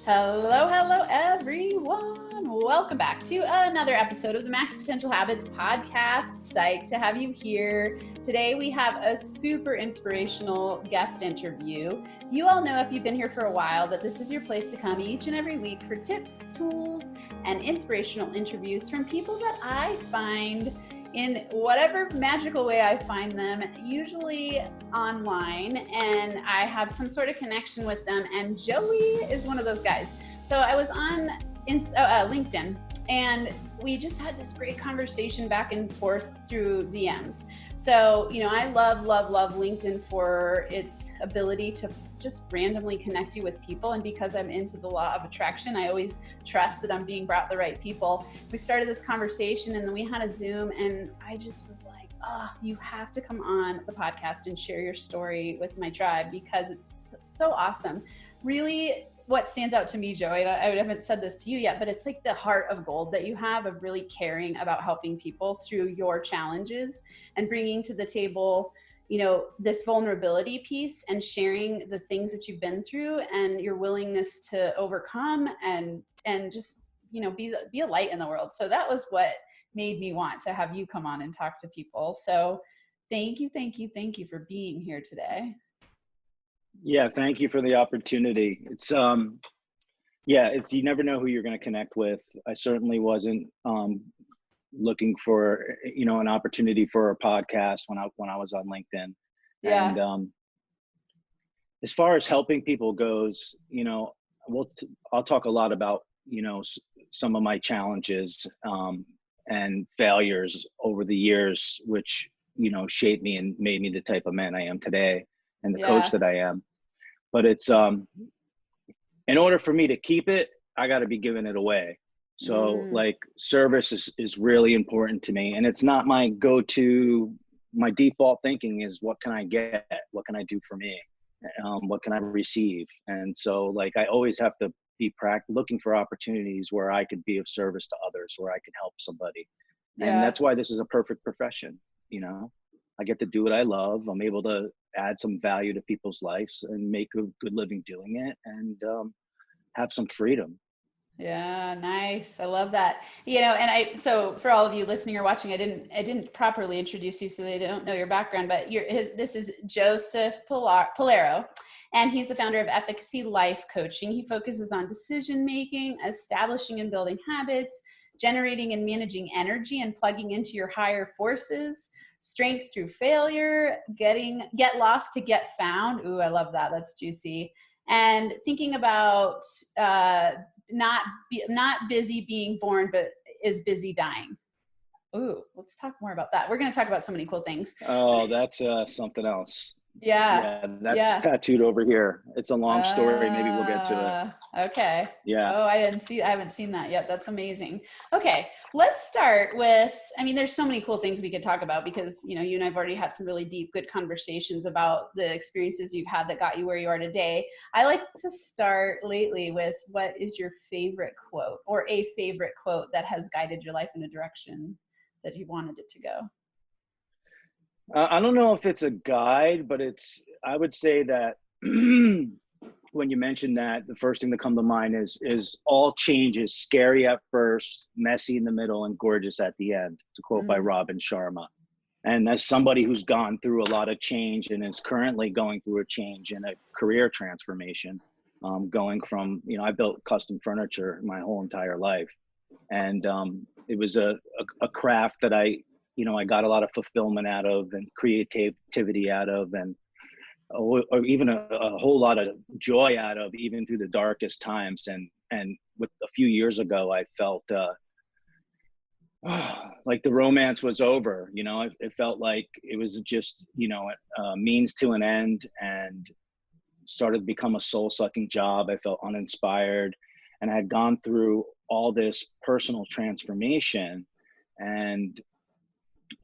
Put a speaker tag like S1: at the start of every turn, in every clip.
S1: Hello, hello, everyone. Welcome back to another episode of the Max Potential Habits podcast. Psyched to have you here. Today, we have a super inspirational guest interview. You all know, if you've been here for a while, that this is your place to come each and every week for tips, tools, and inspirational interviews from people that I find in whatever magical way I find them, usually online, and I have some sort of connection with them, and Joey is one of those guys. So I was on LinkedIn, and we just had this great conversation back and forth through DMs. So, I love LinkedIn for its ability to just randomly connect you with people. And because I'm into the law of attraction, I always trust that I'm being brought the right people. We started this conversation and then we had a Zoom, and I just was like, you have to come on the podcast and share your story with my tribe, because it's so awesome. Really, what stands out to me, Joey, I haven't said this to you yet, but it's like the heart of gold that you have of really caring about helping people through your challenges and bringing to the table, this vulnerability piece and sharing the things that you've been through and your willingness to overcome and just, be a light in the world. So that was what made me want to have you come on and talk to people. So thank you for being here today.
S2: Yeah, thank you for the opportunity. It's you never know who you're going to connect with. I certainly wasn't looking for an opportunity for a podcast when I was on LinkedIn.
S1: Yeah.
S2: And as far as helping people goes, I'll talk a lot about some of my challenges and failures over the years, which shaped me and made me the type of man I am today and the coach that I am. But it's in order for me to keep it, I got to be giving it away. So like service is really important to me, and it's not my go-to. My default thinking is, what can I get? What can I do for me? What can I receive? And so like I always have to be looking for opportunities where I could be of service to others, where I can help somebody. And that's why this is a perfect profession. I get to do what I love. I'm able to add some value to people's lives and make a good living doing it, and have some freedom.
S1: Yeah, nice. I love that. So for all of you listening or watching, I didn't properly introduce you, so they don't know your background, but this is Joseph Pollaro, and he's the founder of Efficacy Life Coaching. He focuses on decision making, establishing and building habits, generating and managing energy, and plugging into your higher forces, strength through failure, get lost to get found. Ooh, I love that. That's juicy. And thinking about not busy being born, but is busy dying. Ooh, let's talk more about that. We're going to talk about so many cool things.
S2: Oh, that's something else.
S1: Yeah.
S2: That's tattooed over here. It's a long story. Maybe we'll get to
S1: it. Okay.
S2: Yeah.
S1: Oh, I haven't seen that yet. That's amazing. Okay. Let's start with, there's so many cool things we could talk about, because, you and I've already had some really deep, good conversations about the experiences you've had that got you where you are today. I like to start lately with, what is your favorite quote, or a favorite quote that has guided your life in a direction that you wanted it to go?
S2: I don't know if it's a guide, but I would say that when you mention that, the first thing that comes to mind is all change is scary at first, messy in the middle, and gorgeous at the end. It's a quote by Robin Sharma. And as somebody who's gone through a lot of change and is currently going through a change and a career transformation, going from, I built custom furniture my whole entire life. And it was a craft that I got a lot of fulfillment out of, and creativity out of, and or even a whole lot of joy out of, even through the darkest times. And with a few years ago, I felt like the romance was over. It felt like it was just a means to an end, and started to become a soul-sucking job. I felt uninspired, and I had gone through all this personal transformation, and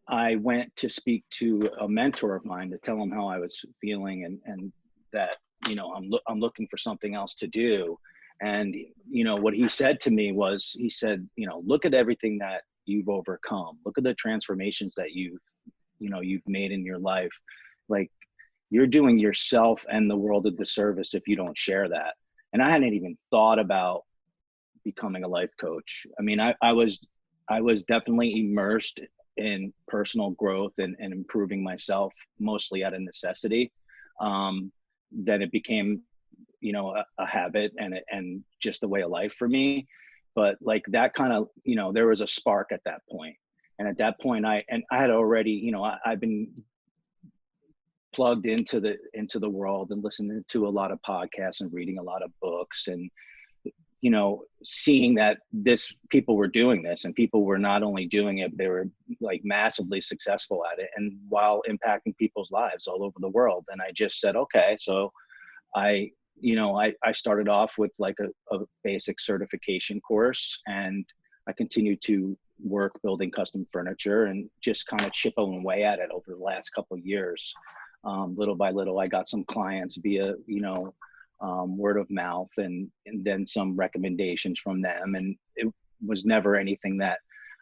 S2: I went to speak to a mentor of mine to tell him how I was feeling, and that, I'm looking for something else to do. And, what he said to me was, he said, look at everything that you've overcome. Look at the transformations that you've made in your life. Like, you're doing yourself and the world a disservice if you don't share that. And I hadn't even thought about becoming a life coach. I mean, I was definitely immersed in personal growth and improving myself, mostly out of necessity. Then it became, a habit and just a way of life for me. But like that kind of, there was a spark at that point. And at that point, I had already, I've been plugged into the world and listening to a lot of podcasts and reading a lot of books, and seeing that people were doing this, and people were not only doing it, they were like massively successful at it, and while impacting people's lives all over the world. And I just said, okay. So I started off with like a basic certification course, and I continued to work building custom furniture and just kind of chipping away at it over the last couple of years. Little by little, I got some clients via, word of mouth, and then some recommendations from them. And it was never anything that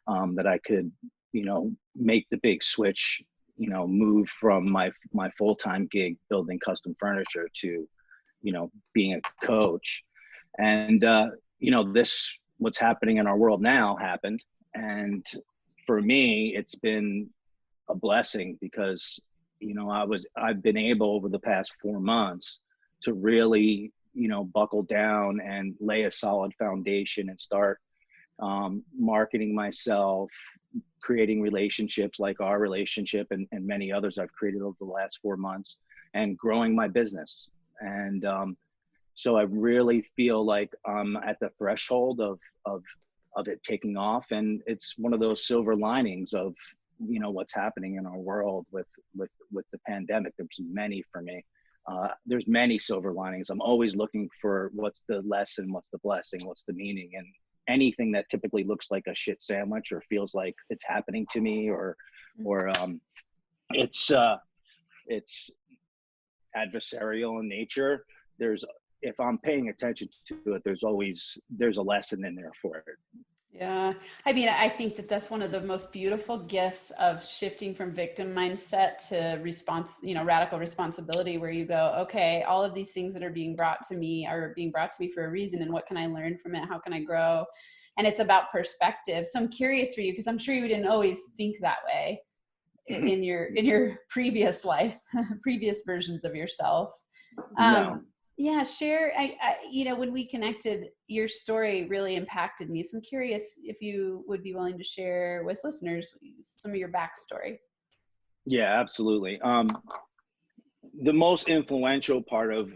S2: I could, make the big switch, move from my full-time gig building custom furniture to, being a coach. And, this, what's happening in our world now happened. And for me, it's been a blessing because, I've been able over the past 4 months to really, buckle down and lay a solid foundation and start marketing myself, creating relationships like our relationship and many others I've created over the last 4 months, and growing my business. And so I really feel like I'm at the threshold of it taking off. And it's one of those silver linings of, what's happening in our world with the pandemic. There's many for me. There's many silver linings. I'm always looking for what's the lesson, what's the blessing, what's the meaning. And anything that typically looks like a shit sandwich or feels like it's happening to me, or it's adversarial in nature, if I'm paying attention to it, there's a lesson in there for it.
S1: Yeah. I mean, I think that that's one of the most beautiful gifts of shifting from victim mindset to radical responsibility, where you go, okay, all of these things that are being brought to me are being brought to me for a reason. And what can I learn from it? How can I grow? And it's about perspective. So I'm curious for you, because I'm sure you didn't always think that way in your previous life, previous versions of yourself.
S2: No.
S1: Yeah, share. When we connected, your story really impacted me. So I'm curious if you would be willing to share with listeners some of your backstory.
S2: Yeah, absolutely. The most influential part of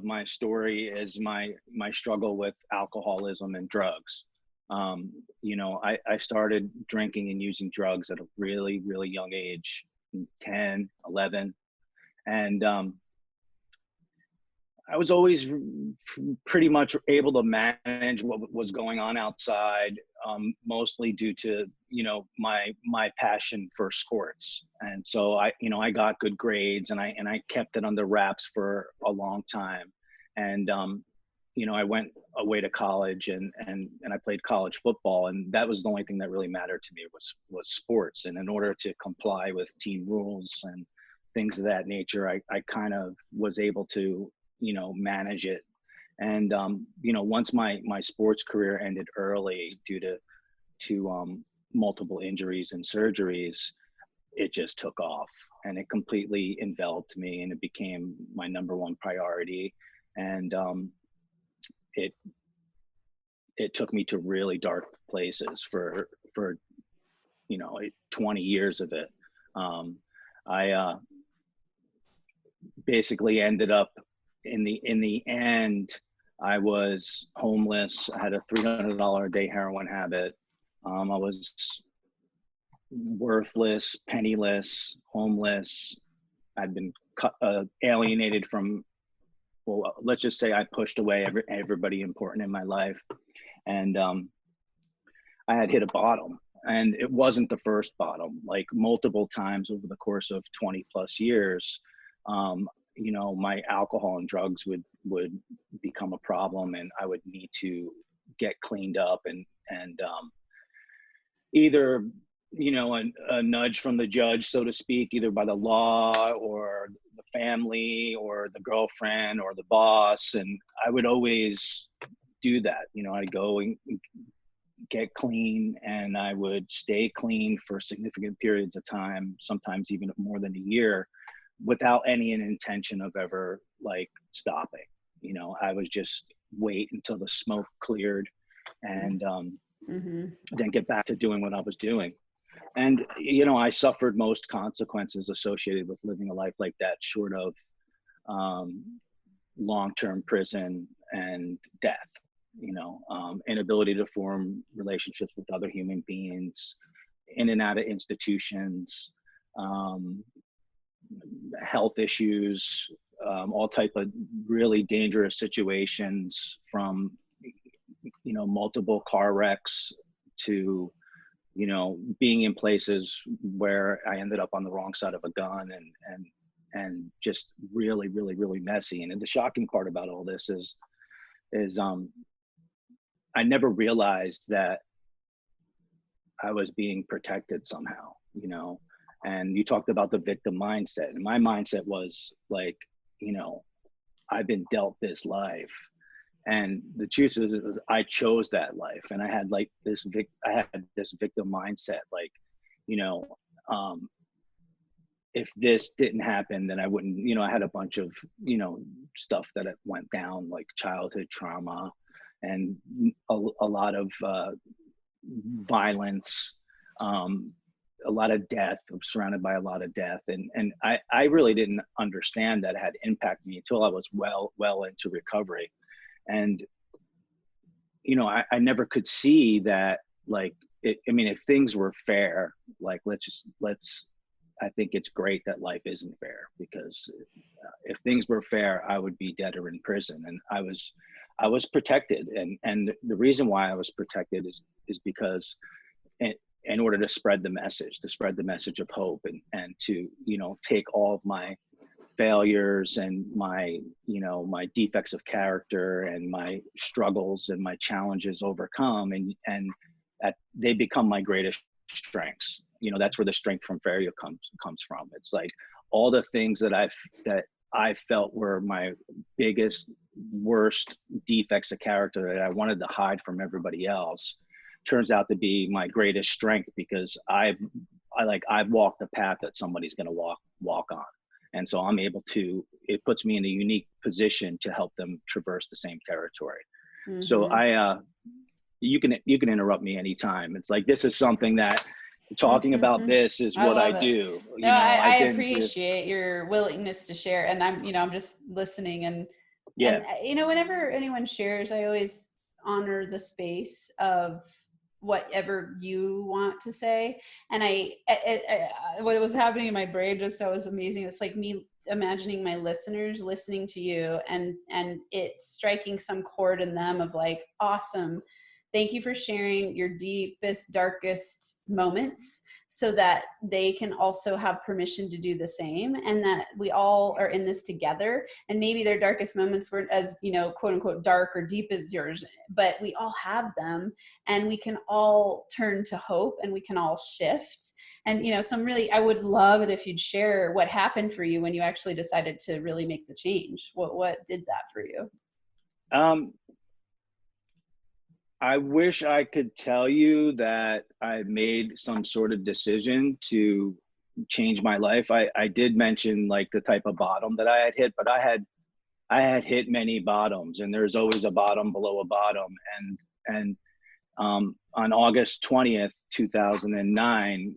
S2: my story is my struggle with alcoholism and drugs. I started drinking and using drugs at a really, really young age, 10, 11. And I was always pretty much able to manage what was going on outside, mostly due to, my passion for sports. And so I got good grades, and I kept it under wraps for a long time. And, I went away to college and I played college football, and that was the only thing that really mattered to me was sports. And in order to comply with team rules and things of that nature, I kind of was able to, manage it. And, once my sports career ended early due to multiple injuries and surgeries, it just took off, and it completely enveloped me, and it became my number one priority. And, it took me to really dark places for 20 years of it. I basically ended up in the end, I was homeless. I had a $300 a day heroin habit. I was worthless, penniless, homeless. I'd been alienated from, well, let's just say I pushed away everybody important in my life. And I had hit a bottom, and it wasn't the first bottom. Like multiple times over the course of 20 plus years, my alcohol and drugs would become a problem, and I would need to get cleaned up and either, a nudge from the judge, so to speak, either by the law or the family or the girlfriend or the boss. And I would always do that. I'd go and get clean, and I would stay clean for significant periods of time, sometimes even more than a year, without any intention of ever like stopping. I was just wait until the smoke cleared and then get back to doing what I was doing. And, I suffered most consequences associated with living a life like that, short of long-term prison and death. Inability to form relationships with other human beings, in and out of institutions, health issues, all type of really dangerous situations, from multiple car wrecks to being in places where I ended up on the wrong side of a gun, and just really, really, really messy. And the shocking part about all this is I never realized that I was being protected somehow, and you talked about the victim mindset, and my mindset was like, I've been dealt this life. And the truth is I chose that life, and I had like this victim mindset, like, if this didn't happen, then I wouldn't, I had a bunch of, stuff that went down, like childhood trauma and a lot of violence, a lot of death. I'm surrounded by a lot of death. And I really didn't understand that it had impacted me until I was well into recovery. And, I never could see that, like, if things were fair, like, I think it's great that life isn't fair, because if things were fair, I would be dead or in prison. And I was protected. And the reason why I was protected is because in order to spread the message of hope, and to, take all of my failures and my defects of character and my struggles and my challenges overcome, and that they become my greatest strengths. That's where the strength from failure comes from. It's like all the things that I felt were my biggest, worst defects of character that I wanted to hide from everybody else, turns out to be my greatest strength, because I've walked the path that somebody's going to walk on. And so I'm able to, it puts me in a unique position to help them traverse the same territory. Mm-hmm. So you can interrupt me anytime. It's like, this is something that talking about this is what I do.
S1: No, I appreciate your willingness to share. And I'm just listening, and whenever anyone shares, I always honor the space of whatever you want to say. And what was happening in my brain just that was amazing. It's like me imagining my listeners listening to you, and it striking some chord in them of like, awesome. Thank you for sharing your deepest, darkest moments, so that they can also have permission to do the same, and that we all are in this together. And maybe their darkest moments weren't as, quote unquote, dark or deep as yours, but we all have them, and we can all turn to hope, and we can all shift. And, I would love it if you'd share what happened for you when you actually decided to really make the change. What did that for you?
S2: I wish I could tell you that I made some sort of decision to change my life. I did mention like the type of bottom that I had hit, but I had hit many bottoms, and there's always a bottom below a bottom. And on August 20th, 2009,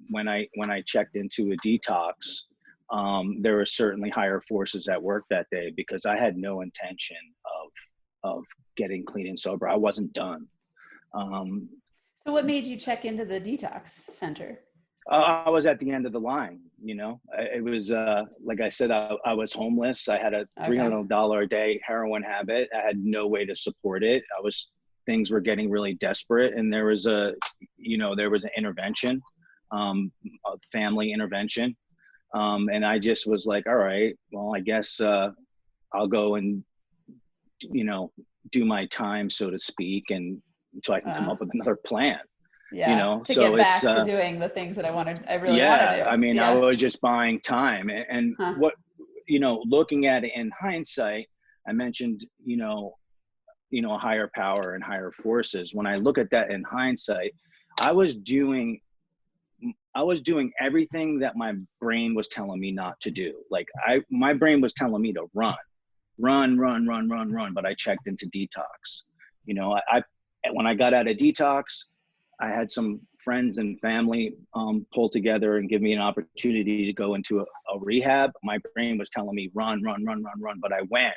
S2: when I checked into a detox, there were certainly higher forces at work that day, because I had no intention of getting clean and sober. I wasn't done.
S1: So what made you check into the detox center?
S2: I was at the end of the line. It was, like I said, I was homeless. I had a $300 a day heroin habit. I had no way to support it. Things were getting really desperate. And there was an intervention, a family intervention. And I just was like, all right, well, I guess, I'll go and, do my time, so to speak, and until I can come up with another plan.
S1: Yeah. To get back to doing the things that I really want to do.
S2: I was just buying time. And what, looking at it in hindsight, I mentioned, a higher power and higher forces. When I look at that in hindsight, I was doing everything that my brain was telling me not to do. Like my brain was telling me to run, but I checked into detox. When I got out of detox, I had some friends and family pull together and give me an opportunity to go into a rehab. My brain was telling me run, but I went.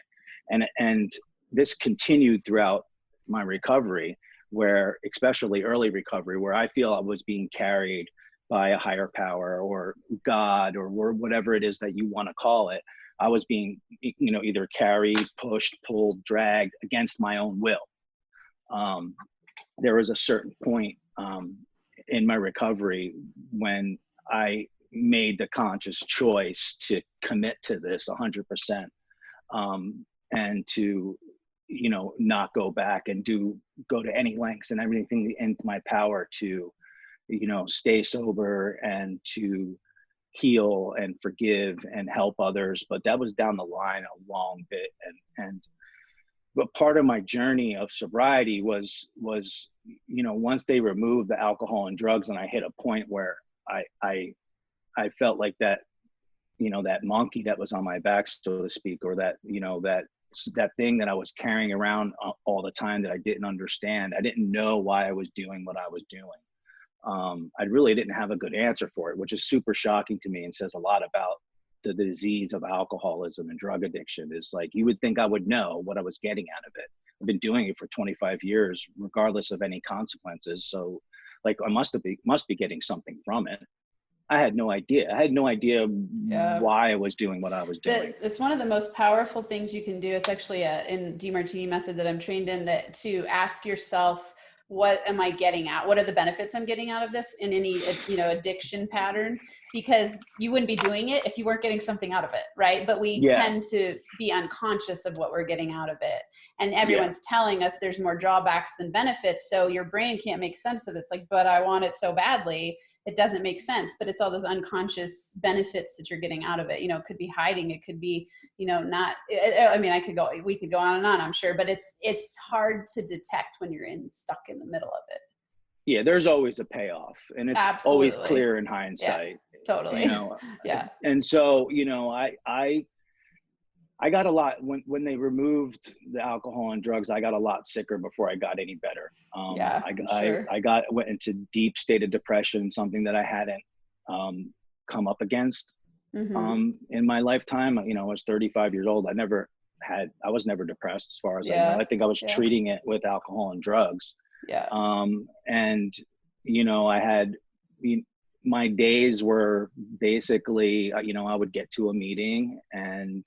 S2: And this continued throughout my recovery, where, especially early recovery, where I feel I was being carried by a higher power or God or whatever it is that you want to call it. I was being, either carried, pushed, pulled, dragged against my own will. There was a certain point in my recovery when I made the conscious choice to commit to this 100%, and to, not go back and go to any lengths and everything in my power to, stay sober and to heal and forgive and help others. But that was down the line a long bit. But part of my journey of sobriety was, once they removed the alcohol and drugs, and I hit a point where I felt like that, that monkey that was on my back, so to speak, or that, that thing that I was carrying around all the time that I didn't understand. I didn't know why I was doing what I was doing. I really didn't have a good answer for it, which is super shocking to me and says a lot about the disease of alcoholism and drug addiction. Is like, you would think I would know what I was getting out of it. I've been doing it for 25 years, regardless of any consequences. So like, I must be getting something from it. I had no idea. Why I was doing what I was doing.
S1: It's one of the most powerful things you can do. It's actually in DMRT method that I'm trained in, that to ask yourself, what am I getting at? What are the benefits I'm getting out of this in any, addiction pattern? Because you wouldn't be doing it if you weren't getting something out of it, right? But we tend to be unconscious of what we're getting out of it. And everyone's telling us there's more drawbacks than benefits. So your brain can't make sense of it. It's like, but I want it so badly. It doesn't make sense, but it's all those unconscious benefits that you're getting out of it. It could be hiding. It could be, not, I mean, we could go on and on, I'm sure, but it's hard to detect when you're stuck in the middle of it.
S2: Yeah. There's always a payoff, and it's always clear in hindsight.
S1: Yeah, totally. Yeah.
S2: And so, I got a lot when they removed the alcohol and drugs. I got a lot sicker before I got any better. I went into deep state of depression, something that I hadn't come up against in my lifetime. I was 35 years old. I was never depressed, as far as I know. I think I was treating it with alcohol and drugs.
S1: Yeah.
S2: And I had, my days were basically, I would get to a meeting and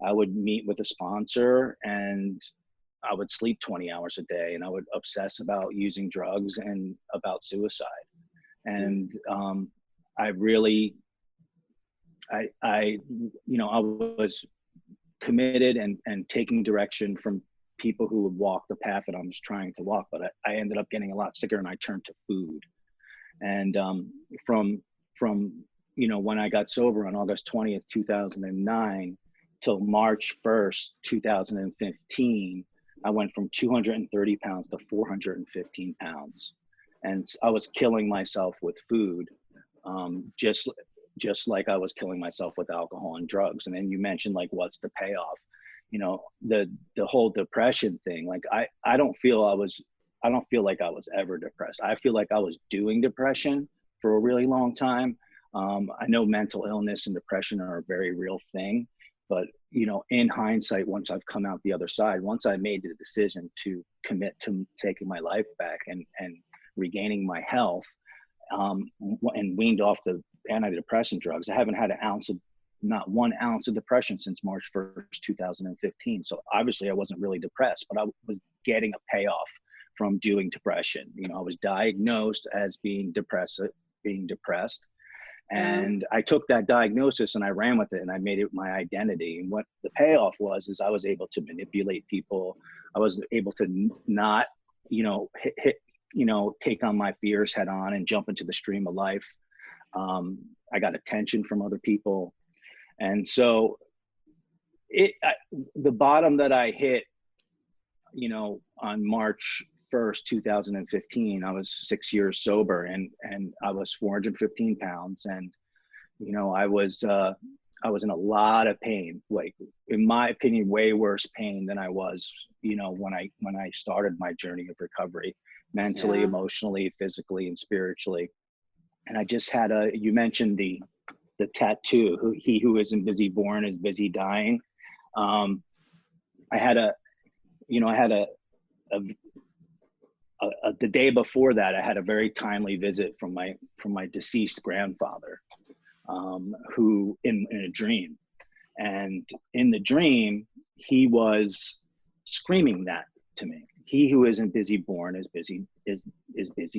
S2: I would meet with a sponsor, and I would sleep 20 hours a day, and I would obsess about using drugs and about suicide. And I was committed and taking direction from people who would walk the path that I was trying to walk, but I ended up getting a lot sicker, and I turned to food. And from when I got sober on August 20th, 2009, till March 1st, 2015, I went from 230 pounds to 415 pounds. And I was killing myself with food, just like I was killing myself with alcohol and drugs. And then you mentioned, like, what's the payoff? The whole depression thing. Like, I don't feel like I was ever depressed. I feel like I was doing depression for a really long time. I know mental illness and depression are a very real thing. But, in hindsight, once I've come out the other side, once I made the decision to commit to taking my life back and regaining my health, and weaned off the antidepressant drugs, I haven't had not 1 ounce of depression since March 1st, 2015. So obviously I wasn't really depressed, but I was getting a payoff from doing depression. I was diagnosed as being depressed. And I took that diagnosis and I ran with it, and I made it my identity. And what the payoff was is I was able to manipulate people. I was able to not, take on my fears head on and jump into the stream of life. I got attention from other people. And so, The bottom that I hit, on March 1st, 2015, I was 6 years sober, and I was 415 pounds. And, I was in a lot of pain, like, in my opinion, way worse pain than I was, when I started my journey of recovery, mentally, emotionally, physically, and spiritually. And I just had you mentioned the tattoo, he who isn't busy born is busy dying. I had the day before that, I had a very timely visit from my deceased grandfather, who in a dream, and in the dream, he was screaming that to me. He who isn't busy born is busy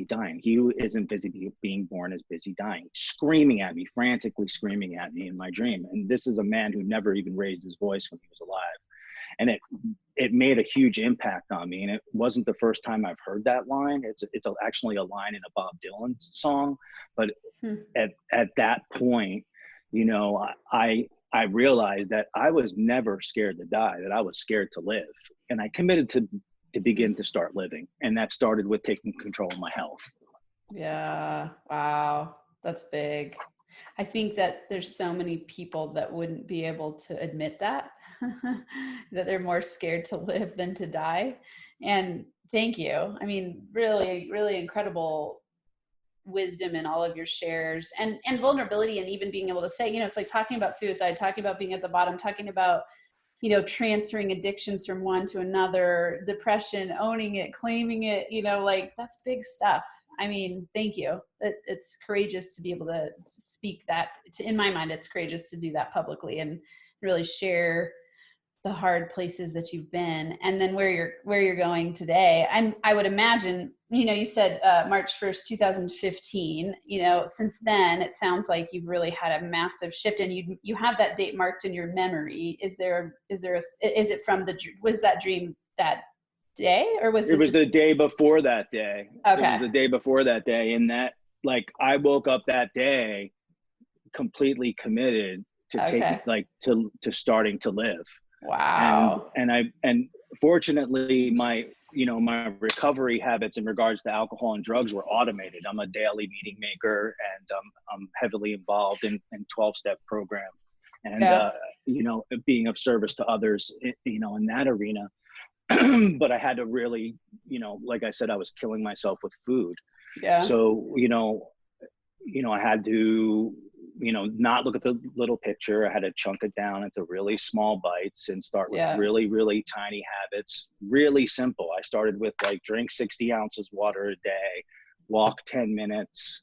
S2: dying. He who isn't busy being born is busy dying. Screaming at me, frantically screaming at me in my dream. And this is a man who never even raised his voice when he was alive. And it made a huge impact on me. And it wasn't the first time I've heard that line. It's actually a line in a Bob Dylan song. But at that point, I realized that I was never scared to die, that I was scared to live. And I committed to begin to start living. And that started with taking control of my health.
S1: Yeah. Wow. That's big. I think that there's so many people that wouldn't be able to admit that, that they're more scared to live than to die. And thank you. I mean, really, really incredible wisdom in all of your shares, and vulnerability, and even being able to say, it's like talking about suicide, talking about being at the bottom, talking about, transferring addictions from one to another, depression, owning it, claiming it, like that's big stuff. I mean, thank you. It's courageous to be able to speak that. In my mind, it's courageous to do that publicly and really share the hard places that you've been, and then where you're going today. I would imagine, you said March 1st, 2015. Since then, it sounds like you've really had a massive shift, and you have that date marked in your memory. Was that dream that day, or was
S2: it was the day before that day?
S1: Okay.
S2: It was the day before that day, and that, like, I woke up that day completely committed to taking, to starting to live.
S1: Wow.
S2: And fortunately, my recovery habits in regards to alcohol and drugs were automated. I'm a daily meeting maker, and I'm heavily involved in 12-step program, and being of service to others, in that arena. But I had to really, like I said, I was killing myself with food.
S1: Yeah.
S2: So, I had to, not look at the little picture. I had to chunk it down into really small bites and start with really, really tiny habits, really simple. I started with, like, drink 60 ounces water a day, walk 10 minutes.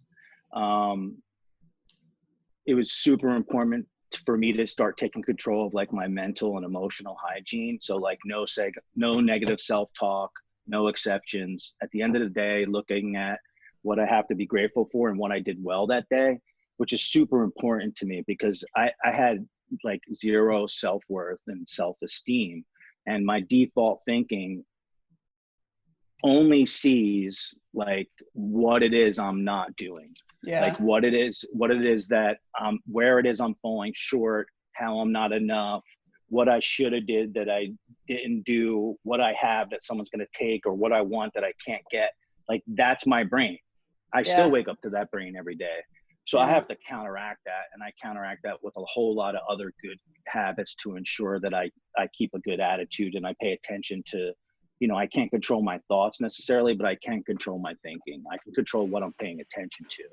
S2: It was super important for me to start taking control of, like, my mental and emotional hygiene. So, like, no negative self-talk, no exceptions. At the end of the day, looking at what I have to be grateful for and what I did well that day, which is super important to me, because I had, like, zero self-worth and self-esteem, and my default thinking only sees, like, what it is I'm not doing. Like, what it is that where it is I'm falling short, how I'm not enough, what I should have did that I didn't do, what I have that someone's going to take, or what I want that I can't get. Like, that's my brain. I still wake up to that brain every day. So I have to counteract that, and I counteract that with a whole lot of other good habits to ensure that I keep a good attitude, and I pay attention to, I can't control my thoughts necessarily, but I can control my thinking. I can control what I'm paying attention to.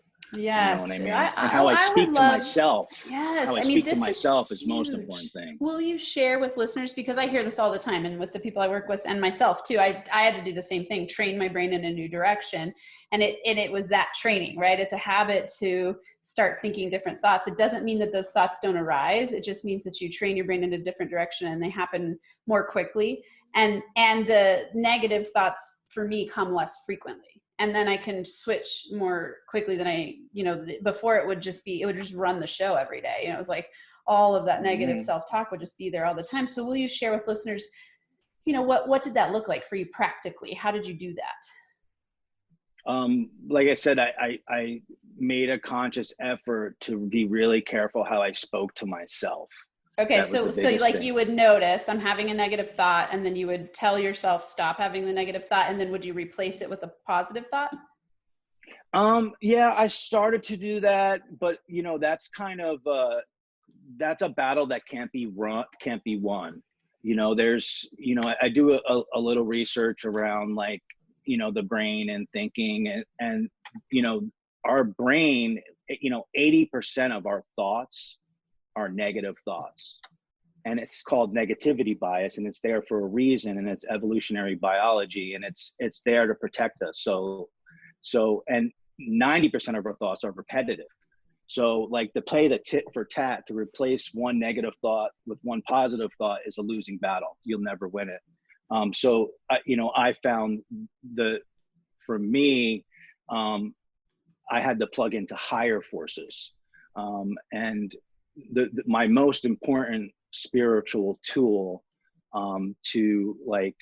S1: Yes.
S2: You know what I mean? And how I speak to myself.
S1: Yes.
S2: How I speak to myself is the most important thing.
S1: Will you share with listeners, because I hear this all the time, and with the people I work with and myself too, I had to do the same thing, train my brain in a new direction. And it was that training, right? It's a habit to start thinking different thoughts. It doesn't mean that those thoughts don't arise. It just means that you train your brain in a different direction, and they happen more quickly. And the negative thoughts for me come less frequently. And then I can switch more quickly than before it would just run the show every day. It was like all of that negative self-talk would just be there all the time. So will you share with listeners, what did that look like for you practically? How did you do that?
S2: Like I said, I made a conscious effort to be really careful how I spoke to myself.
S1: Okay,
S2: That was
S1: so
S2: the biggest
S1: like
S2: thing.
S1: you would notice I'm having a negative thought, and then you would tell yourself stop having the negative thought, and then would you replace it with a positive thought?
S2: Yeah, I started to do that, but that's kind of that's a battle that can't be won. There's, I do a little research around, like, the brain and thinking, and our brain, 80% of our thoughts are negative thoughts. And it's called negativity bias, and it's there for a reason, and it's evolutionary biology, and it's there to protect us. And 90% of our thoughts are repetitive. So, like, to play the tit for tat, to replace one negative thought with one positive thought is a losing battle. You'll never win it. I found for me, I had to plug into higher forces. And my most important spiritual tool, to, like,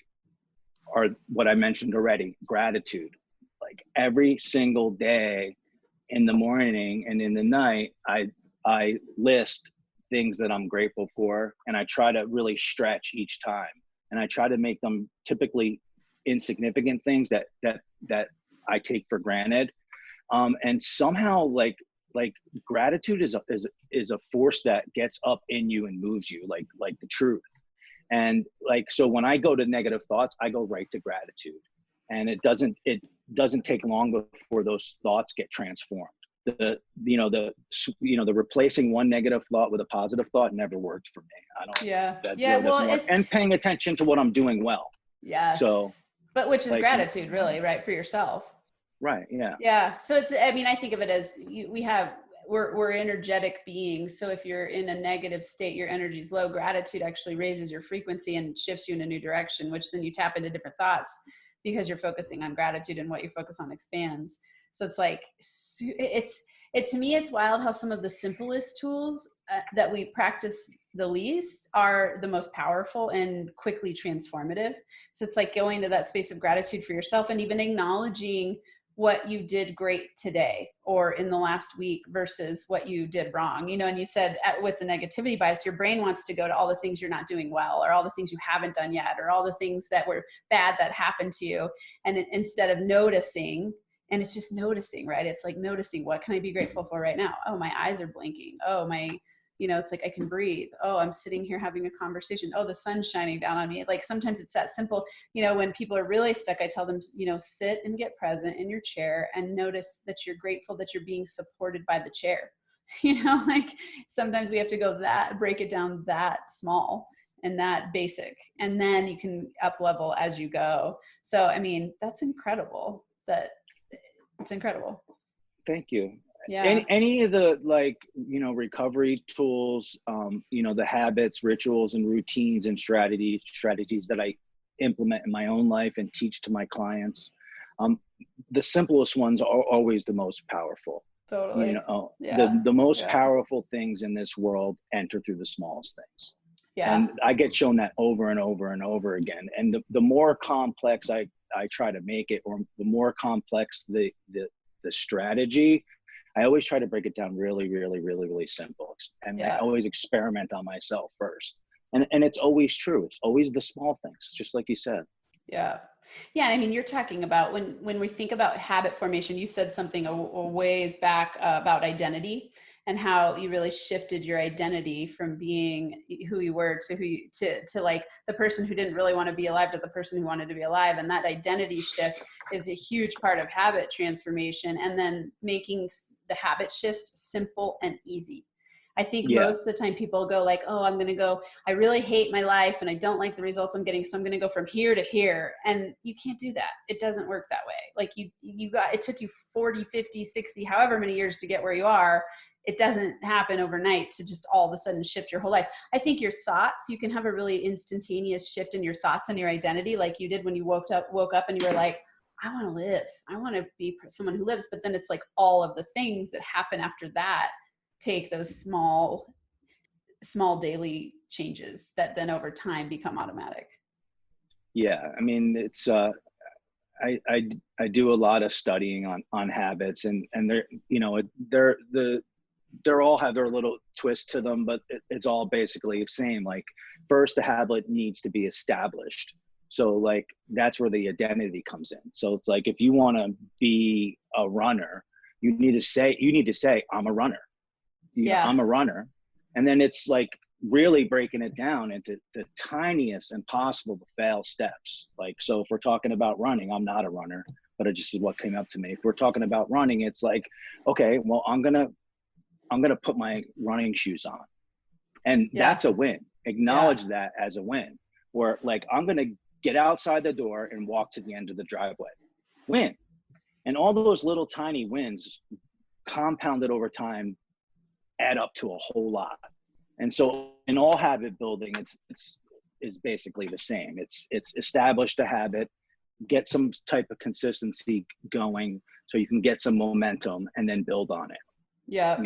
S2: are what I mentioned already: gratitude. Like, every single day, in the morning and in the night, I list things that I'm grateful for, and I try to really stretch each time, and I try to make them typically insignificant things that I take for granted. And somehow, like gratitude is a force that gets up in you and moves you, like the truth. And, like, so when I go to negative thoughts, I go right to gratitude, and it doesn't take long before those thoughts get transformed. The replacing one negative thought with a positive thought never worked for me. I don't
S1: Yeah.
S2: That
S1: Yeah.
S2: really doesn't
S1: Well,
S2: work. And paying attention to what I'm doing well. So,
S1: yes. But which is
S2: like,
S1: gratitude, really, right? For yourself.
S2: right, yeah.
S1: Yeah. So I mean, I think of it as we're energetic beings. So if you're in a negative state, your energy's low. Gratitude actually raises your frequency and shifts you in a new direction, which then you tap into different thoughts because you're focusing on gratitude, and what you focus on expands. So it's like, to me, it's wild how some of the simplest tools that we practice the least are the most powerful and quickly transformative. So it's like going to that space of gratitude for yourself, and even acknowledging what you did great today or in the last week versus what you did wrong. And you said, with the negativity bias, your brain wants to go to all the things you're not doing well, or all the things you haven't done yet, or all the things that were bad that happened to you. And instead of noticing, and it's just noticing, right? It's like noticing, what can I be grateful for right now? Oh, my eyes are blinking. Oh, it's like I can breathe. Oh, I'm sitting here having a conversation. Oh, the sun's shining down on me. Like, sometimes it's that simple. When people are really stuck, I tell them, sit and get present in your chair and notice that you're grateful that you're being supported by the chair. Like, sometimes we have to break it down that small and that basic, and then you can up level as you go. So, I mean, that's incredible. It's incredible.
S2: Thank you.
S1: Yeah.
S2: Any of the, like, recovery tools, the habits, rituals, and routines and strategies that I implement in my own life and teach to my clients, the simplest ones are always the most powerful.
S1: Totally. Yeah.
S2: The most
S1: Yeah.
S2: powerful things in this world enter through the smallest things.
S1: Yeah.
S2: And I get shown that over and over and over again. And the more complex I try to make it, or the more complex the strategy, I always try to break it down really, really, really, really simple. And I
S1: Yeah.
S2: always experiment on myself first. And it's always true. It's always the small things, just like you said.
S1: Yeah. Yeah. I mean, you're talking about when we think about habit formation, you said something a ways back about identity, and how you really shifted your identity from being who you were to to like the person who didn't really want to be alive to the person who wanted to be alive. And that identity shift is a huge part of habit transformation, and then making the habit shifts simple and easy. I think
S2: Yeah.
S1: most of the time people go like, oh, I really hate my life and I don't like the results I'm getting, so I'm going to go from here to here. And you can't do that. It doesn't work that way. Like, it took you 40, 50, 60, however many years to get where you are. It doesn't happen overnight to just all of a sudden shift your whole life. I think your thoughts, you can have a really instantaneous shift in your thoughts and your identity, like you did when you woke up and you were like, I want to live. I want to be someone who lives. But then it's like all of the things that happen after that take those small daily changes that then over time become automatic.
S2: Yeah. I mean, it's, I do a lot of studying on habits, and they're, they're they're all have their little twist to them, but it's all basically the same. Like first, the habit needs to be established. So like, that's where the identity comes in. So it's like, if you want to be a runner, you need to say, I'm a runner. I'm a runner. And then it's like really breaking it down into the tiniest and possible to fail steps. Like, so if we're talking about running, I'm not a runner, but it just is what came up to me. If we're talking about running, it's like, okay, well, I'm going to put my running shoes on, and that's a win. Acknowledge that as a win. Or like, I'm going to get outside the door and walk to the end of the driveway. Win. And all those little tiny wins compounded over time add up to a whole lot. And so in all habit building, it's basically the same. It's establish the habit, get some type of consistency going so you can get some momentum and then build on it.
S1: Yeah.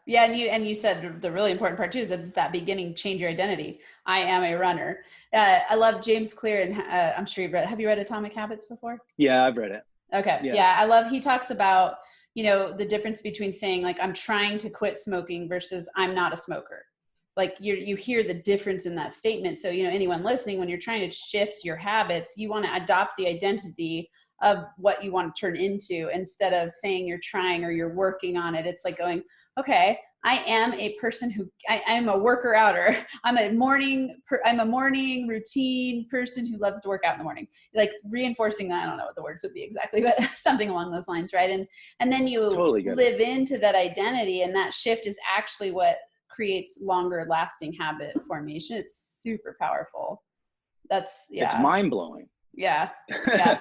S1: Yeah. And you said the really important part too, is that beginning, change your identity. I am a runner. I love James Clear, and I'm sure you've read it. Have you read Atomic Habits before?
S2: Yeah, I've read it.
S1: Okay. Yeah. He talks about, the difference between saying like, I'm trying to quit smoking versus I'm not a smoker. Like you hear the difference in that statement. So, anyone listening, when you're trying to shift your habits, you want to adopt the identity of what you want to turn into, instead of saying you're trying or you're working on it. It's like going, okay, I am a person who I'm a worker outer. I'm a morning routine person who loves to work out in the morning. Like reinforcing that. I don't know what the words would be exactly, but something along those lines. Right. And then you live into that identity, and that shift is actually what creates longer lasting habit formation. It's super powerful. It's
S2: mind blowing.
S1: Yeah. Yeah.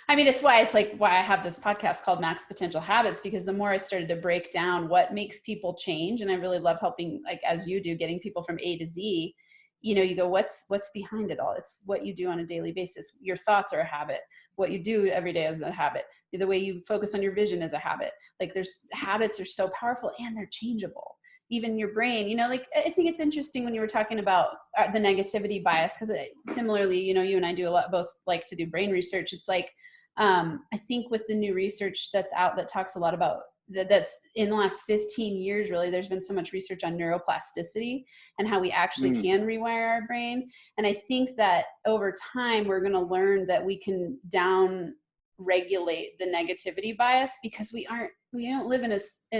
S1: I mean, it's why I have this podcast called Max Potential Habits, because the more I started to break down what makes people change, and I really love helping, like as you do, getting people from A to Z, you go, what's behind it all? It's what you do on a daily basis. Your thoughts are a habit. What you do every day is a habit. The way you focus on your vision is a habit. Like habits are so powerful, and they're changeable. Even your brain, like, I think it's interesting when you were talking about the negativity bias, because similarly, you and I do both like to do brain research. It's like, I think with the new research that's out that talks a lot about that's in the last 15 years, really, there's been so much research on neuroplasticity and how we actually can rewire our brain. And I think that over time, we're going to learn that we can down regulate the negativity bias, because we don't live in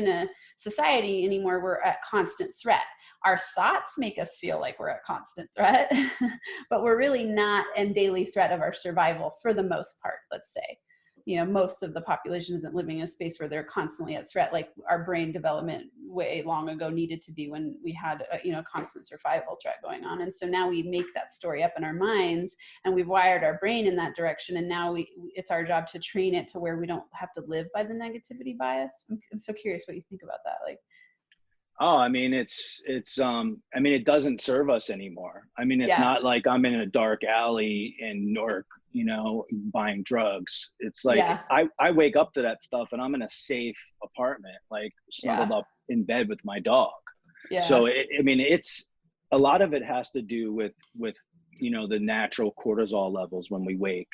S1: a society anymore. We're at constant threat. Our thoughts make us feel like we're at constant threat, but we're really not in daily threat of our survival for the most part. Let's say, most of the population isn't living in a space where they're constantly at threat, like our brain development way long ago needed to be, when we had a constant survival threat going on. And so now we make that story up in our minds, and we've wired our brain in that direction. And now it's our job to train it to where we don't have to live by the negativity bias. I'm so curious what you think about that. Like,
S2: oh, I mean, it doesn't serve us anymore. I mean, it's not like I'm in a dark alley in Newark, buying drugs. It's like, I wake up to that stuff, and I'm in a safe apartment, like snuggled up in bed with my dog. Yeah. So, it's a lot of it has to do with, the natural cortisol levels when we wake.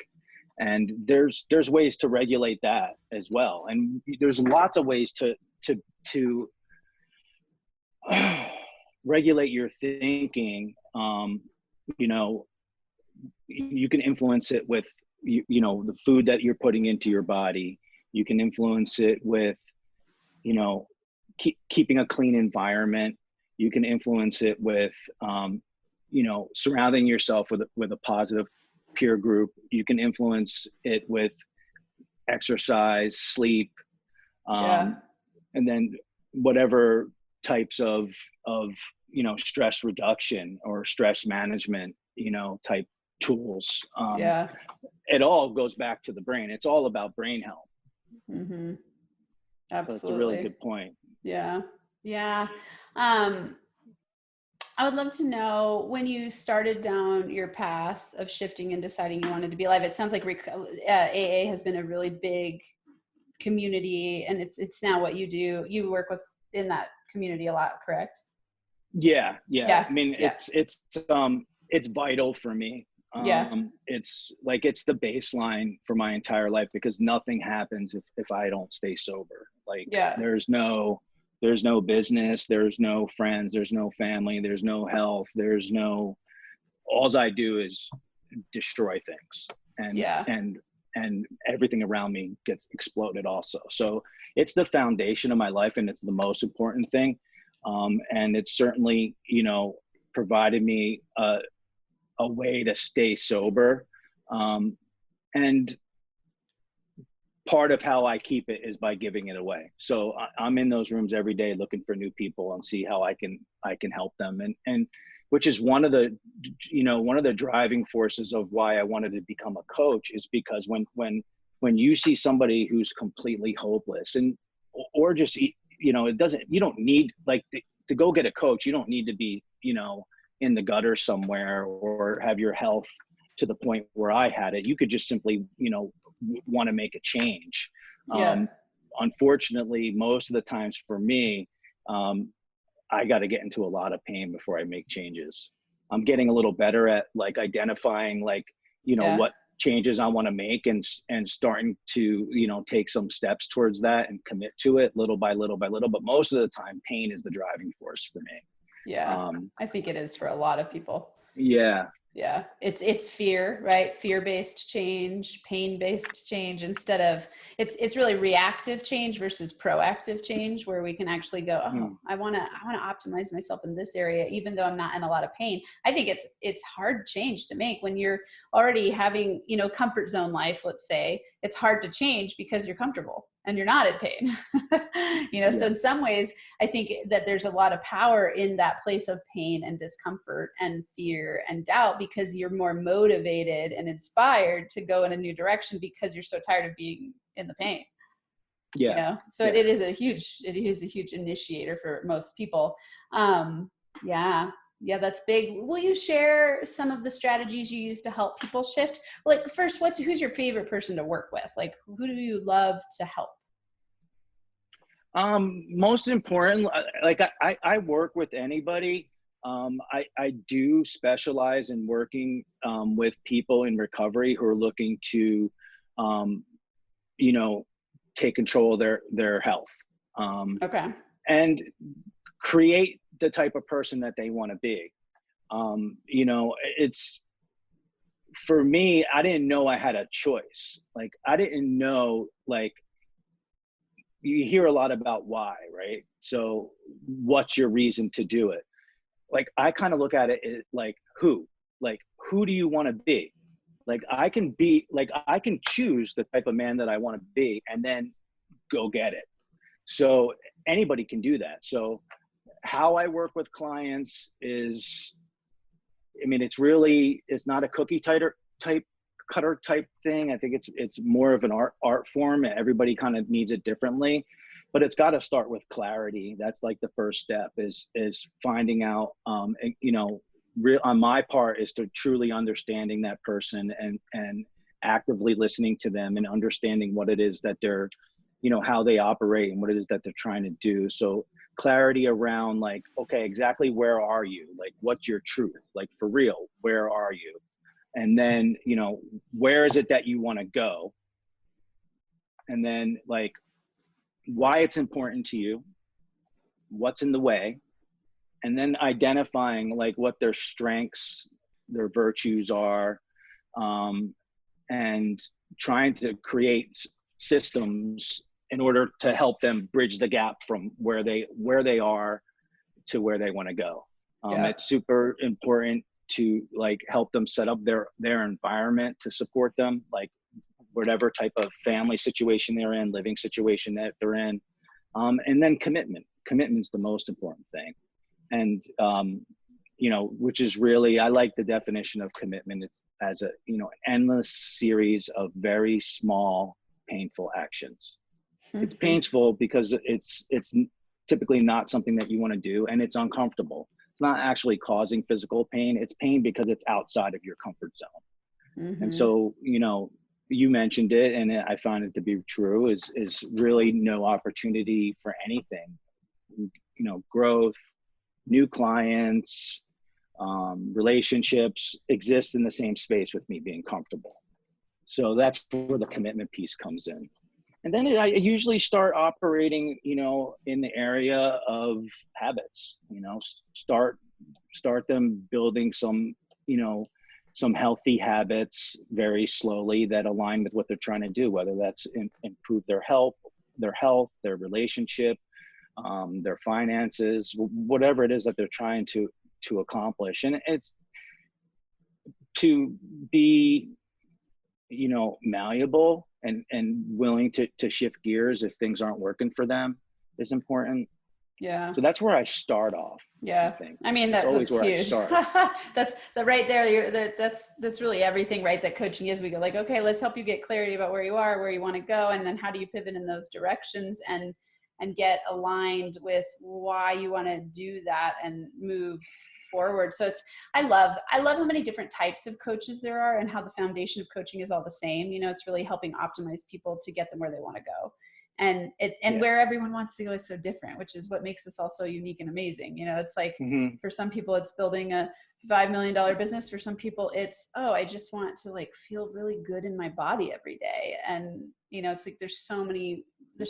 S2: And there's ways to regulate that as well. And there's lots of ways to regulate your thinking. You can influence it with, the food that you're putting into your body. You can influence it with, keeping a clean environment. You can influence it with, surrounding yourself with a positive peer group. You can influence it with exercise, sleep, and then whatever types of stress reduction or stress management, type tools. It all goes back to the brain. It's all about brain health.
S1: Mm-hmm. Absolutely.
S2: So that's a really good point.
S1: Yeah. Yeah. I would love to know, when you started down your path of shifting and deciding you wanted to be alive, it sounds like AA has been a really big community, and it's now what you do. You work in that community a lot, correct?
S2: Yeah. I mean, it's vital for me. It's the baseline for my entire life, because nothing happens if I don't stay sober. Like there's no there's no business, there's no friends, there's no family, there's no health, there's no, alls I do is destroy things, and
S1: Yeah.
S2: and everything around me gets exploded also. So it's the foundation of my life, and it's the most important thing. And it's certainly, provided me a way to stay sober. And part of how I keep it is by giving it away. So I'm in those rooms every day looking for new people and see how I can help them. And which is one of the driving forces of why I wanted to become a coach, is because when you see somebody who's completely hopeless, and, or just, you don't need, like, to go get a coach, you don't need to be, in the gutter somewhere or have your health to the point where I had it. You could just simply, want to make a change.
S1: Yeah.
S2: Unfortunately, most of the times for me, I got to get into a lot of pain before I make changes. I'm getting a little better at, like, identifying, like,
S1: Yeah.
S2: what changes I want to make, and starting to, take some steps towards that and commit to it little by little by little. But most of the time, pain is the driving force for me.
S1: Yeah. I think it is for a lot of people.
S2: Yeah.
S1: Yeah. It's fear, right? Fear-based change, pain-based change, instead of, it's really reactive change versus proactive change, where we can actually go, oh, I want to optimize myself in this area, even though I'm not in a lot of pain. I think it's hard change to make when you're already having, comfort zone life, let's say. It's hard to change because you're comfortable and you're not in pain. So in some ways, I think that there's a lot of power in that place of pain and discomfort and fear and doubt, because you're more motivated and inspired to go in a new direction because you're so tired of being in the pain. So it is a huge initiator for most people. Yeah, that's big. Will you share some of the strategies you use to help people shift? Like, first, who's your favorite person to work with? Like, who do you love to help?
S2: Most important, like, I work with anybody. I do specialize in working with people in recovery who are looking to, take control of their health.
S1: Okay.
S2: And create the type of person that they want to be. It's, for me, I didn't know I had a choice. Like, I didn't know, like, you hear a lot about why, right? So what's your reason to do it? Like, I kind of look at it like, who do you want to be? Like, I can choose the type of man that I want to be, and then go get it. So anybody can do that. So how I work with clients is, it's not a cookie cutter type thing. I think it's more of an art form, and everybody kind of needs it differently, but it's got to start with clarity. That's like the first step, is finding out, on my part, is to truly understanding that person, and actively listening to them, and understanding what it is that they're, how they operate, and what it is that they're trying to do. So clarity around, like, okay, exactly where are you? Like, what's your truth? Like, for real, where are you? And then, where is it that you want to go? And then, like, why it's important to you, what's in the way, and then identifying, like, what their strengths, their virtues are, and trying to create systems in order to help them bridge the gap from where they are to where they want to go. It's super important to, like, help them set up their environment to support them, like, whatever type of family situation they're in, living situation that they're in. And then commitment's the most important thing. And, which is really, I like the definition of commitment as a, an endless series of very small, painful actions. It's painful because it's typically not something that you want to do, and it's uncomfortable. It's not actually causing physical pain. It's pain because it's outside of your comfort zone. And so, you mentioned it, and I find it to be true, is really no opportunity for anything, growth, new clients, relationships exist in the same space with me being comfortable. So that's where the commitment piece comes in. And then I usually start operating, in the area of habits, start them building some, some healthy habits very slowly that align with what they're trying to do, whether that's improve their health, their relationship, their finances, whatever it is that they're trying to accomplish. And it's to be, malleable and willing to shift gears if things aren't working for them is important.
S1: Yeah.
S2: So that's where I start off.
S1: Yeah. I mean,
S2: that's always
S1: that's
S2: where
S1: huge.
S2: I start.
S1: That's the right there. That's really everything, right? That coaching is. We go like, okay, let's help you get clarity about where you are, where you want to go. And then how do you pivot in those directions and get aligned with why you want to do that and move forward. So I love how many different types of coaches there are and how the foundation of coaching is all the same. It's really helping optimize people to get them where they want to go. And where everyone wants to go is so different, which is what makes us all so unique and amazing. It's like, for some people it's building a $5 million business. For some people it's, I just want to like feel really good in my body every day. And, it's like, there's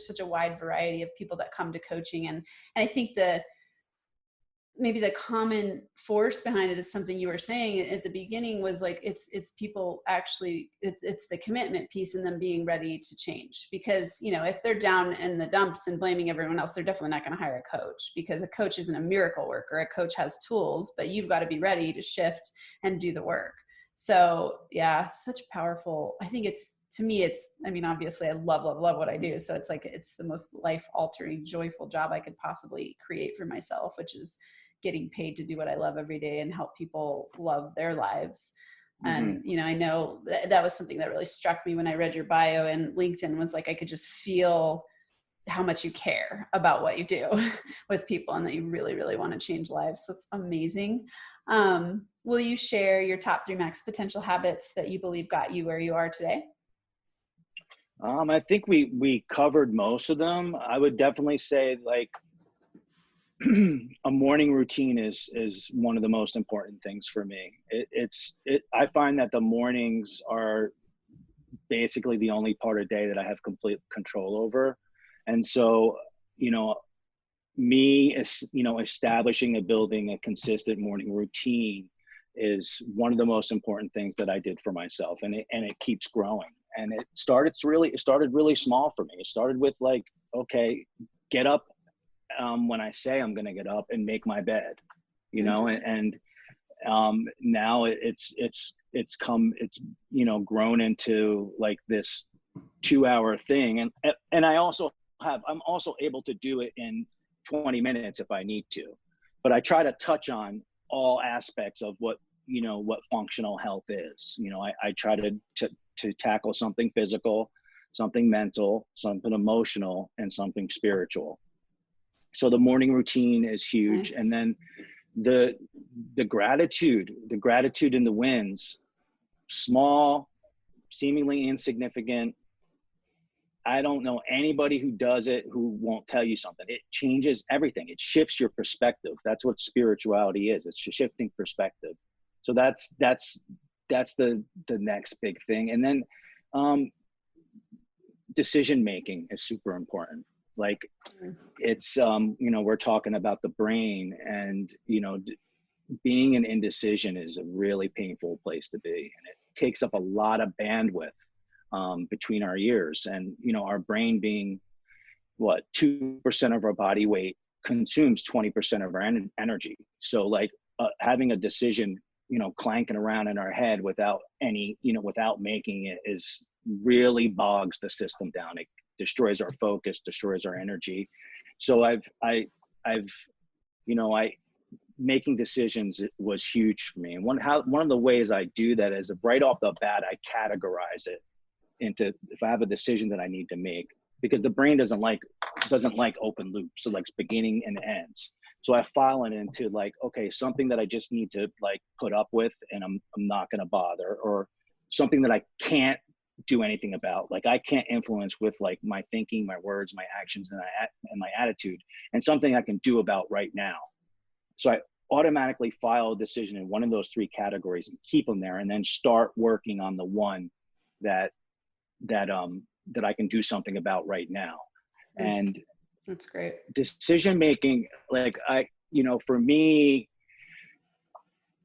S1: such a wide variety of people that come to coaching. And I think maybe the common force behind it is something you were saying at the beginning was like, it's people actually, it's the commitment piece and them being ready to change. Because, if they're down in the dumps and blaming everyone else, they're definitely not going to hire a coach, because a coach isn't a miracle worker. A coach has tools, but you've got to be ready to shift and do the work. So yeah, such powerful. I think obviously I love what I do. So it's like, it's the most life altering, joyful job I could possibly create for myself, which is getting paid to do what I love every day and help people love their lives. And, I know that was something that really struck me when I read your bio and LinkedIn, was like, I could just feel how much you care about what you do with people and that you really, really want to change lives. So it's amazing. Will you share your top 3 max potential habits that you believe got you where you are today?
S2: I think we covered most of them. I would definitely say like a morning routine is one of the most important things for me. I find that the mornings are basically the only part of the day that I have complete control over. And so, establishing and building a consistent morning routine is one of the most important things that I did for myself. And it keeps growing. And it started really small for me. It started with like, okay, get up when I say I'm going to get up and make my bed, and now it's grown into like this 2-hour thing. And I'm also able to do it in 20 minutes if I need to, but I try to touch on all aspects of what functional health is. I try to tackle something physical, something mental, something emotional, and something spiritual. So the morning routine is huge. Nice. And then the gratitude in the wins, small, seemingly insignificant. I don't know anybody who does it who won't tell you something. It changes everything. It shifts your perspective. That's what spirituality is. It's shifting perspective. So that's the next big thing. And then decision making is super important. Like it's, we're talking about the brain, and, being an indecision is a really painful place to be. And it takes up a lot of bandwidth between our ears. And, our brain being 2% of our body weight consumes 20% of our energy. So like having a decision, clanking around in our head without without making it is really bogs the system down. It destroys our focus, destroys our energy. So making decisions was huge for me. And one of the ways I do that is right off the bat, I categorize it into, if I have a decision that I need to make, because the brain doesn't like open loops. So like beginning and ends. So I file it into like, okay, something that I just need to like put up with and I'm not going to bother, or something that I can't do anything about. Like I can't influence with like my thinking, my words, my actions, and my attitude, and something I can do about right now. So I automatically file a decision in one of those 3 categories and keep them there, and then start working on the one that that I can do something about right now. And
S1: that's great.
S2: Decision making, like for me,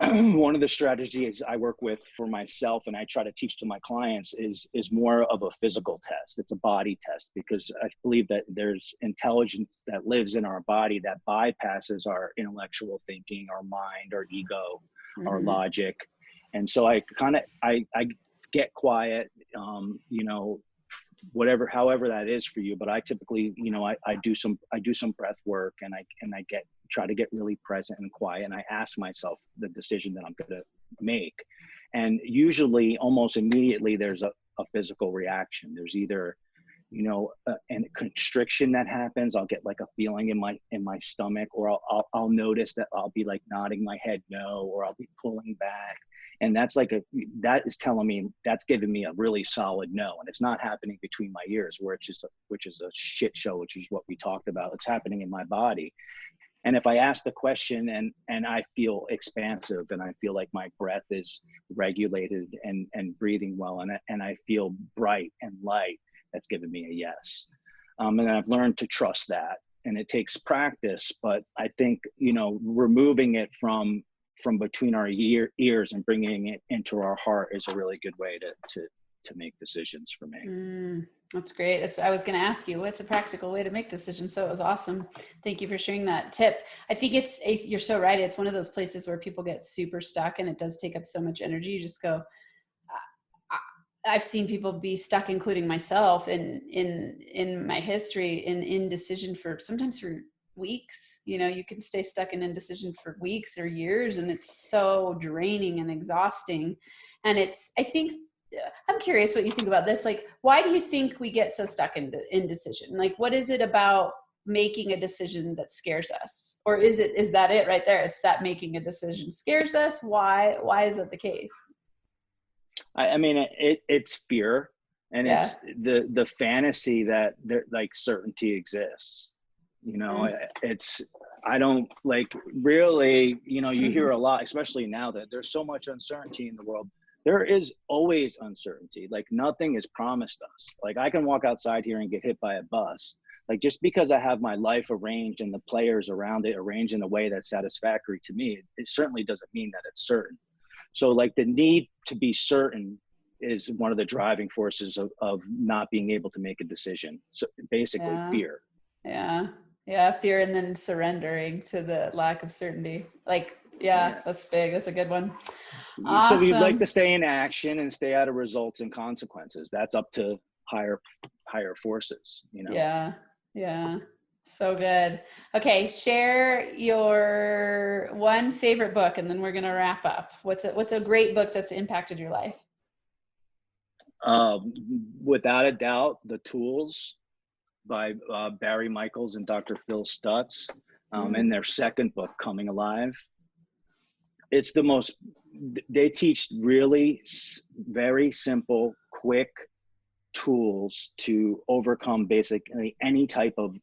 S2: one of the strategies I work with for myself and I try to teach to my clients is more of a physical test. It's a body test, because I believe that there's intelligence that lives in our body that bypasses our intellectual thinking, our mind, our ego, our logic. And so I get quiet, however that is for you. But I typically, I do some breath work, and I try to get really present and quiet. And I ask myself the decision that I'm going to make. And usually almost immediately there's a physical reaction. There's either, a constriction that happens. I'll get like a feeling in my stomach, or I'll notice that I'll be like nodding my head no, or I'll be pulling back. And that is telling me, that's giving me a really solid no. And it's not happening between my ears, which is a shit show, which is what we talked about. It's happening in my body. And if I ask the question and I feel expansive, and I feel like my breath is regulated and breathing well, and I feel bright and light, that's giving me a yes. And I've learned to trust that. And it takes practice, but I think, removing it from between our ears and bringing it into our heart is a really good way to make decisions for me.
S1: That's great. I was going to ask you, what's a practical way to make decisions? So it was awesome. Thank you for sharing that tip. I think you're so right. It's one of those places where people get super stuck, and it does take up so much energy. You just go, I've seen people be stuck, including myself, in my history, in indecision sometimes for weeks. You can stay stuck in indecision for weeks or years, and it's so draining and exhausting. And I'm curious what you think about this. Like, why do you think we get so stuck in indecision? Like, what is it about making a decision that scares us? Or is that it right there? It's that making a decision scares us. Why is that the case?
S2: I mean, it's fear, and it's the fantasy that there, like, certainty exists. I don't like really, you hear a lot, especially now that there's so much uncertainty in the world. There is always uncertainty. Like, nothing is promised us. Like, I can walk outside here and get hit by a bus. Like, just because I have my life arranged and the players around it arranged in a way that's satisfactory to me, it certainly doesn't mean that it's certain. So, like, the need to be certain is one of the driving forces of not being able to make a decision. So basically fear.
S1: Yeah. Fear, and then surrendering to the lack of certainty. Like, that's big. That's a good one. Awesome.
S2: So you'd like to stay in action and stay out of results and consequences. That's up to higher forces,
S1: Yeah. So good. Okay. Share your one favorite book, and then we're going to wrap up. What's a great book that's impacted your life?
S2: Without a doubt, The Tools by Barry Michaels and Dr. Phil Stutz, and their second book, Coming Alive. It's they teach really very simple, quick tools to overcome basically any type of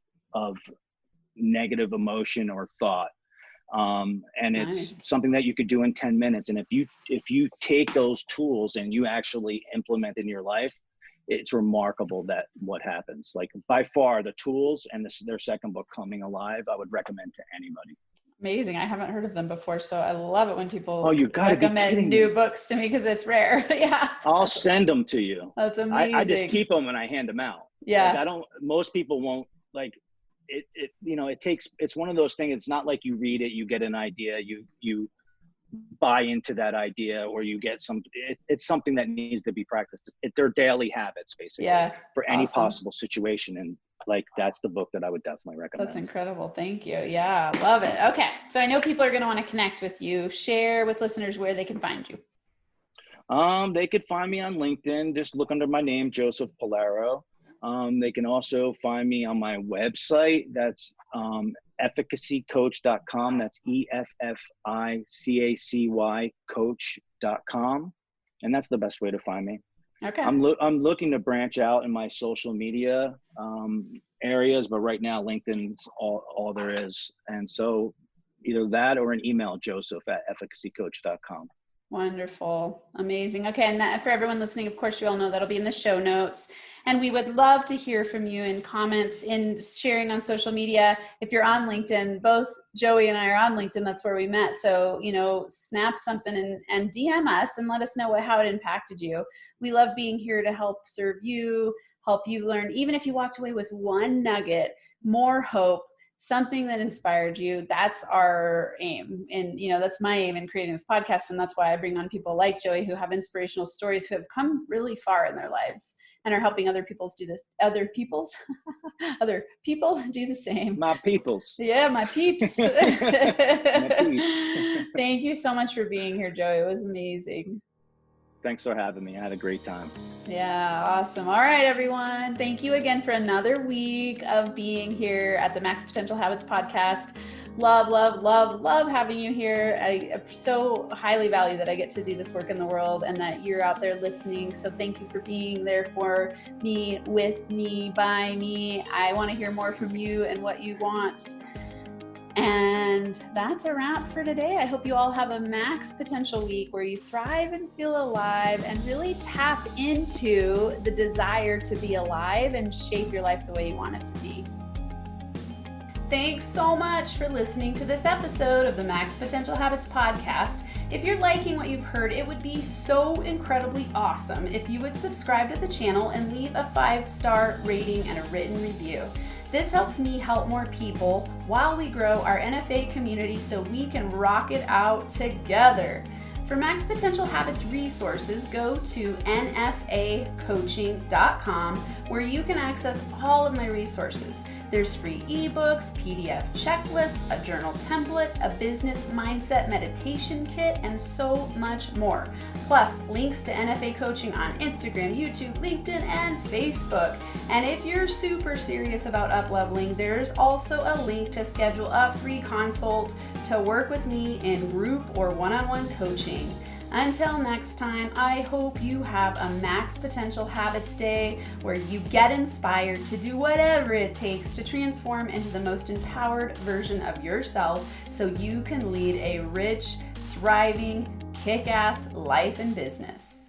S2: negative emotion or thought. And it's something that you could do in 10 minutes. And if you take those tools and you actually implement in your life, it's remarkable that what happens. Like, by far, The Tools and their second book, Coming Alive, I would recommend to anybody.
S1: Amazing. I haven't heard of them before, so I love it when people
S2: recommend
S1: new books to me, because it's rare. Yeah.
S2: I'll send them to you.
S1: That's amazing.
S2: I just keep them and I hand them out.
S1: Yeah.
S2: Like, most people won't, like, it's one of those things. It's not like you read it, you get an idea, you buy into that idea, or you get it's something that needs to be practiced. They're daily habits, basically, for any possible situation. And like, that's the book that I would definitely recommend.
S1: That's incredible. Thank you. Yeah, love it. Okay. So I know people are going to want to connect with you. Share with listeners where they can find you.
S2: They could find me on LinkedIn. Just look under my name, Joseph Pollaro. They can also find me on my website. That's efficacycoach.com. That's EFFICACY coach.com. And that's the best way to find me.
S1: Okay.
S2: I'm looking to branch out in my social media areas, but right now LinkedIn's all there is. And so either that or an email, joseph@efficacycoach.com.
S1: Wonderful. Amazing. Okay. And for everyone listening, of course, you all know that'll be in the show notes. And we would love to hear from you in comments, in sharing on social media. If you're on LinkedIn, both Joey and I are on LinkedIn. That's where we met. So, snap something and DM us and let us know how it impacted you. We love being here to help serve you, help you learn. Even if you walked away with one nugget, more hope, something that inspired you, that's our aim. And, that's my aim in creating this podcast. And that's why I bring on people like Joey who have inspirational stories, who have come really far in their lives and are helping other people do the same.
S2: My peoples.
S1: Yeah, my peeps.
S2: My peeps.
S1: Thank you so much for being here, Joey. It was amazing.
S2: Thanks for having me. I had a great time.
S1: Yeah, awesome. All right, everyone. Thank you again for another week of being here at the Max Potential Habits podcast. Love, love, love, love having you here. I so highly value that I get to do this work in the world and that you're out there listening. So thank you for being there for me, with me, by me. I want to hear more from you and what you want. And that's a wrap for today. I hope you all have a max potential week where you thrive and feel alive and really tap into the desire to be alive and shape your life the way you want it to be. Thanks so much for listening to this episode of the Max Potential Habits podcast. If you're liking what you've heard, it would be so incredibly awesome if you would subscribe to the channel and leave a 5-star rating and a written review. This helps me help more people while we grow our NFA community so we can rock it out together. For Max Potential Habits resources, go to nfacoaching.com where you can access all of my resources. There's free ebooks, PDF checklists, a journal template, a business mindset meditation kit, and so much more. Plus, links to NFA coaching on Instagram, YouTube, LinkedIn, and Facebook. And if you're super serious about up-leveling, there's also a link to schedule a free consult to work with me in group or one-on-one coaching. Until next time, I hope you have a Max Potential Habits Day where you get inspired to do whatever it takes to transform into the most empowered version of yourself so you can lead a rich, thriving, kick-ass life and business.